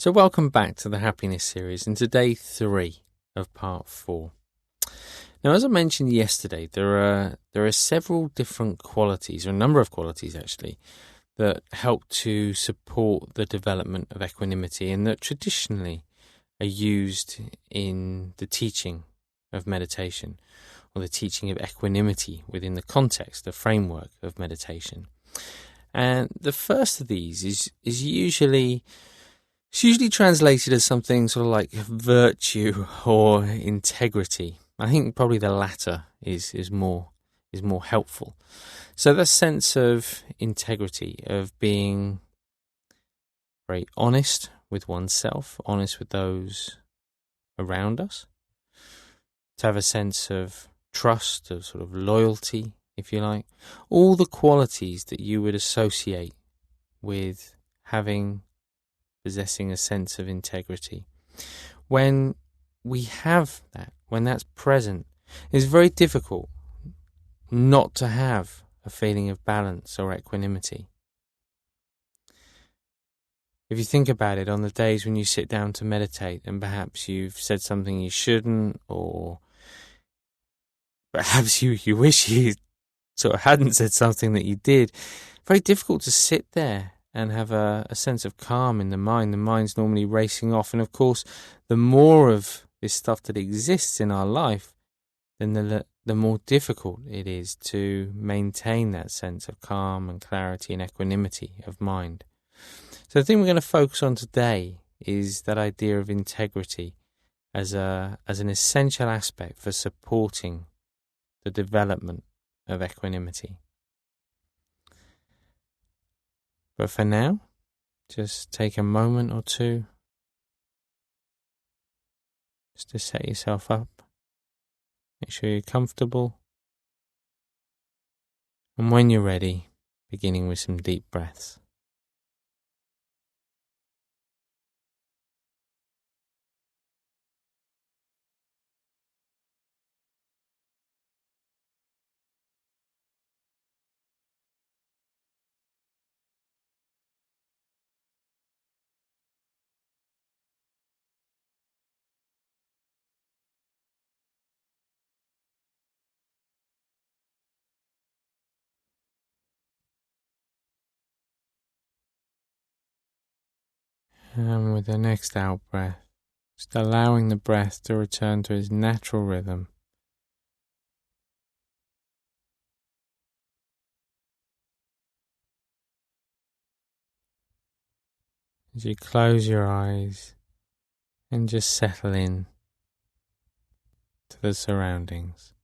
So welcome back to the Happiness series and today 3 of part 4. Now, as I mentioned yesterday, there are several different qualities, or a number of qualities actually, that help to support the development of equanimity and that traditionally are used in the teaching of meditation or the teaching of equanimity within the context, the framework of meditation. And the first of these is usually translated as something sort of like virtue or integrity. I think probably the latter is more helpful. So the sense of integrity, of being very honest with oneself, honest with those around us, to have a sense of trust, of sort of loyalty, if you like, all the qualities that you would associate with possessing a sense of integrity. When we have that, when that's present, it's very difficult not to have a feeling of balance or equanimity. If you think about it, on the days when you sit down to meditate and perhaps you've said something you shouldn't, or perhaps you wish you sort of hadn't said something that you did, very difficult to sit there and have a sense of calm in the mind. The mind's normally racing off. And of course, the more of this stuff that exists in our life, then the more difficult it is to maintain that sense of calm and clarity and equanimity of mind. So the thing we're going to focus on today is that idea of integrity as an essential aspect for supporting the development of equanimity. But for now, just take a moment or two just to set yourself up. Make sure you're comfortable. And when you're ready, beginning with some deep breaths. And with the next out breath, just allowing the breath to return to its natural rhythm. As you close your eyes and just settle in to the surroundings.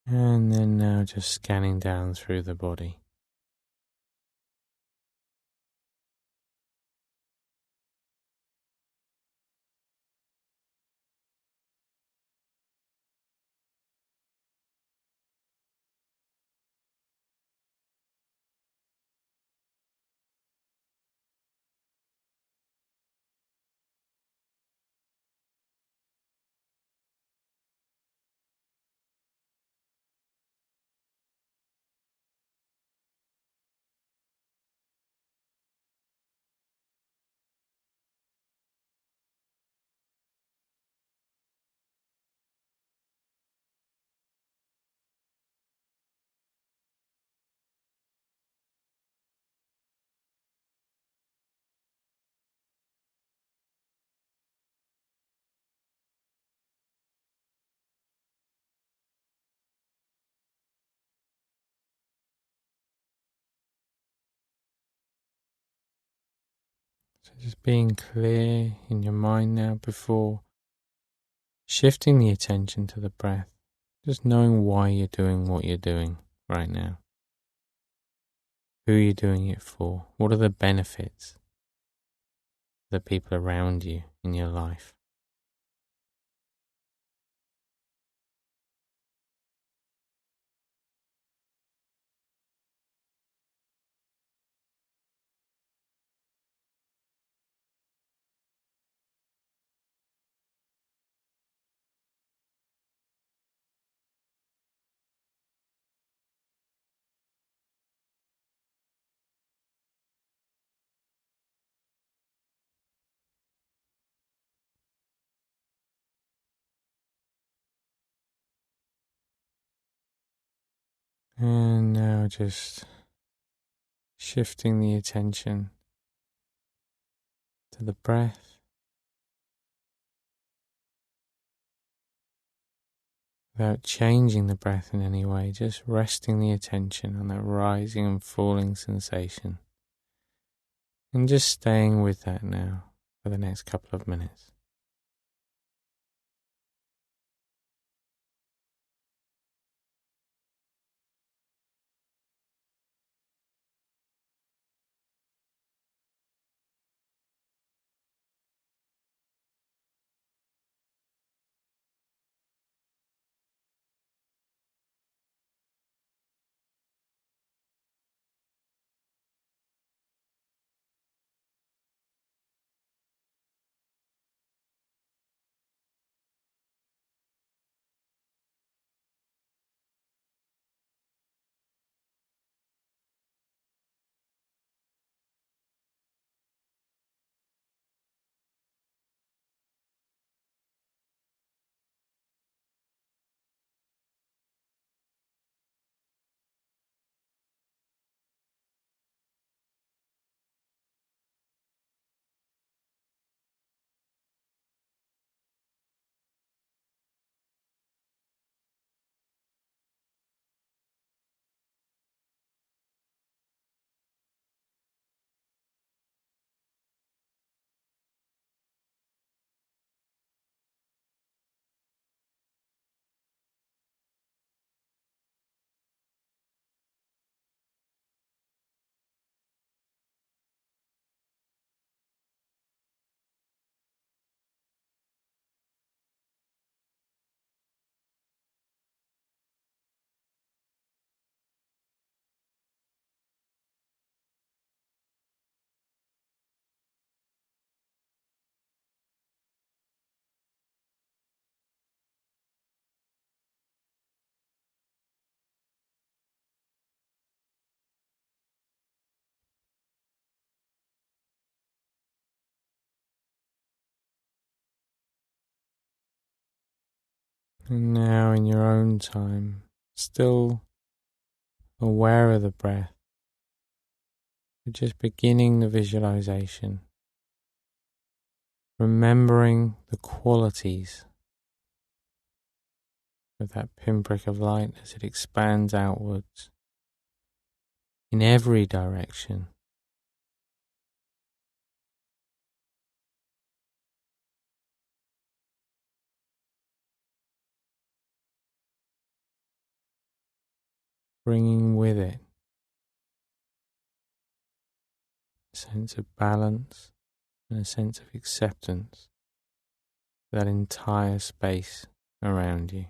And then now just scanning down through the body. So just being clear in your mind now before shifting the attention to the breath. Just knowing why you're doing what you're doing right now. Who you're doing it for. What are the benefits? The people around you in your life. And now just shifting the attention to the breath without changing the breath in any way, just resting the attention on that rising and falling sensation. And just staying with that now for the next couple of minutes. And now in your own time, still aware of the breath, but just beginning the visualization, remembering the qualities of that pinprick of light as it expands outwards in every direction. Bringing with it a sense of balance and a sense of acceptance for that entire space around you.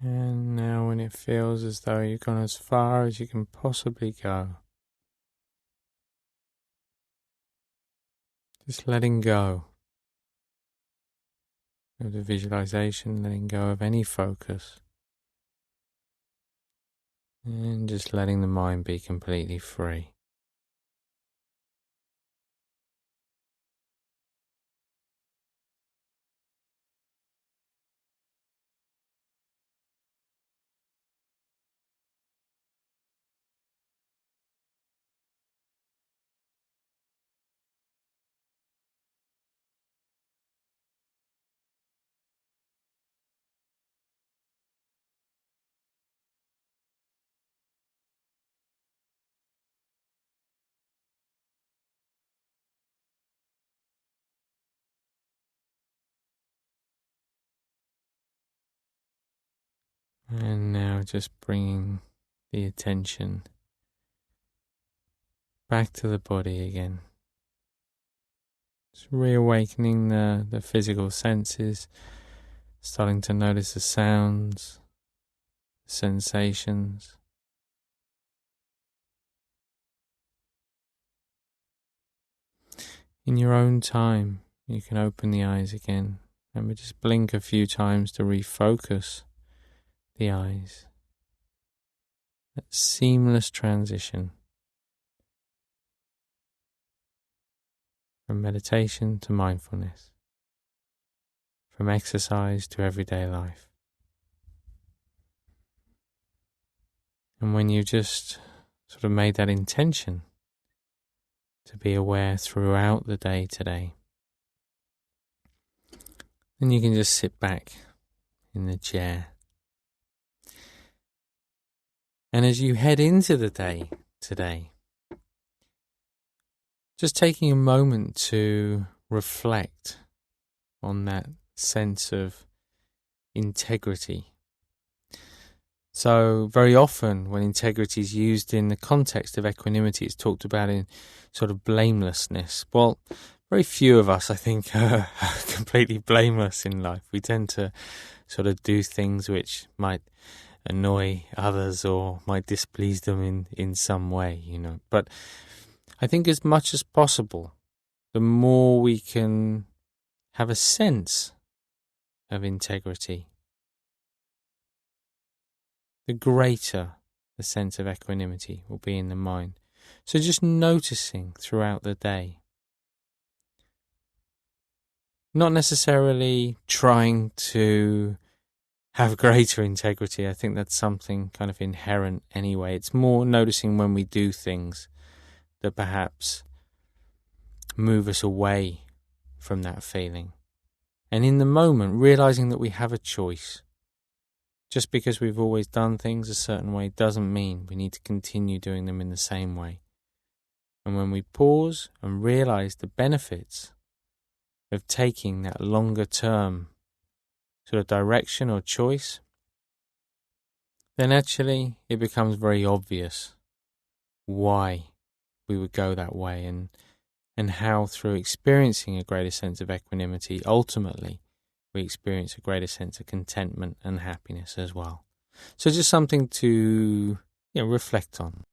And now when it feels as though you've gone as far as you can possibly go, just letting go of the visualization, letting go of any focus, and just letting the mind be completely free. And now just bringing the attention back to the body again. Just reawakening the physical senses, starting to notice the sounds, the sensations. In your own time, you can open the eyes again. Remember, just blink a few times to refocus the eyes. That seamless transition from meditation to mindfulness, from exercise to everyday life. And when you just sort of made that intention to be aware throughout the day today, then you can just sit back in the chair. And as you head into the day today, just taking a moment to reflect on that sense of integrity. So very often when integrity is used in the context of equanimity, it's talked about in sort of blamelessness. Well, very few of us, I think, are completely blameless in life. We tend to sort of do things which might annoy others or might displease them in some way, But I think as much as possible, the more we can have a sense of integrity, the greater the sense of equanimity will be in the mind. So just noticing throughout the day, not necessarily trying to have greater integrity. I think that's something kind of inherent anyway. It's more noticing when we do things that perhaps move us away from that feeling. And in the moment, realizing that we have a choice. Just because we've always done things a certain way doesn't mean we need to continue doing them in the same way. And when we pause and realize the benefits of taking that longer term sort of direction or choice, then actually it becomes very obvious why we would go that way and how through experiencing a greater sense of equanimity, ultimately we experience a greater sense of contentment and happiness as well. So just something to reflect on.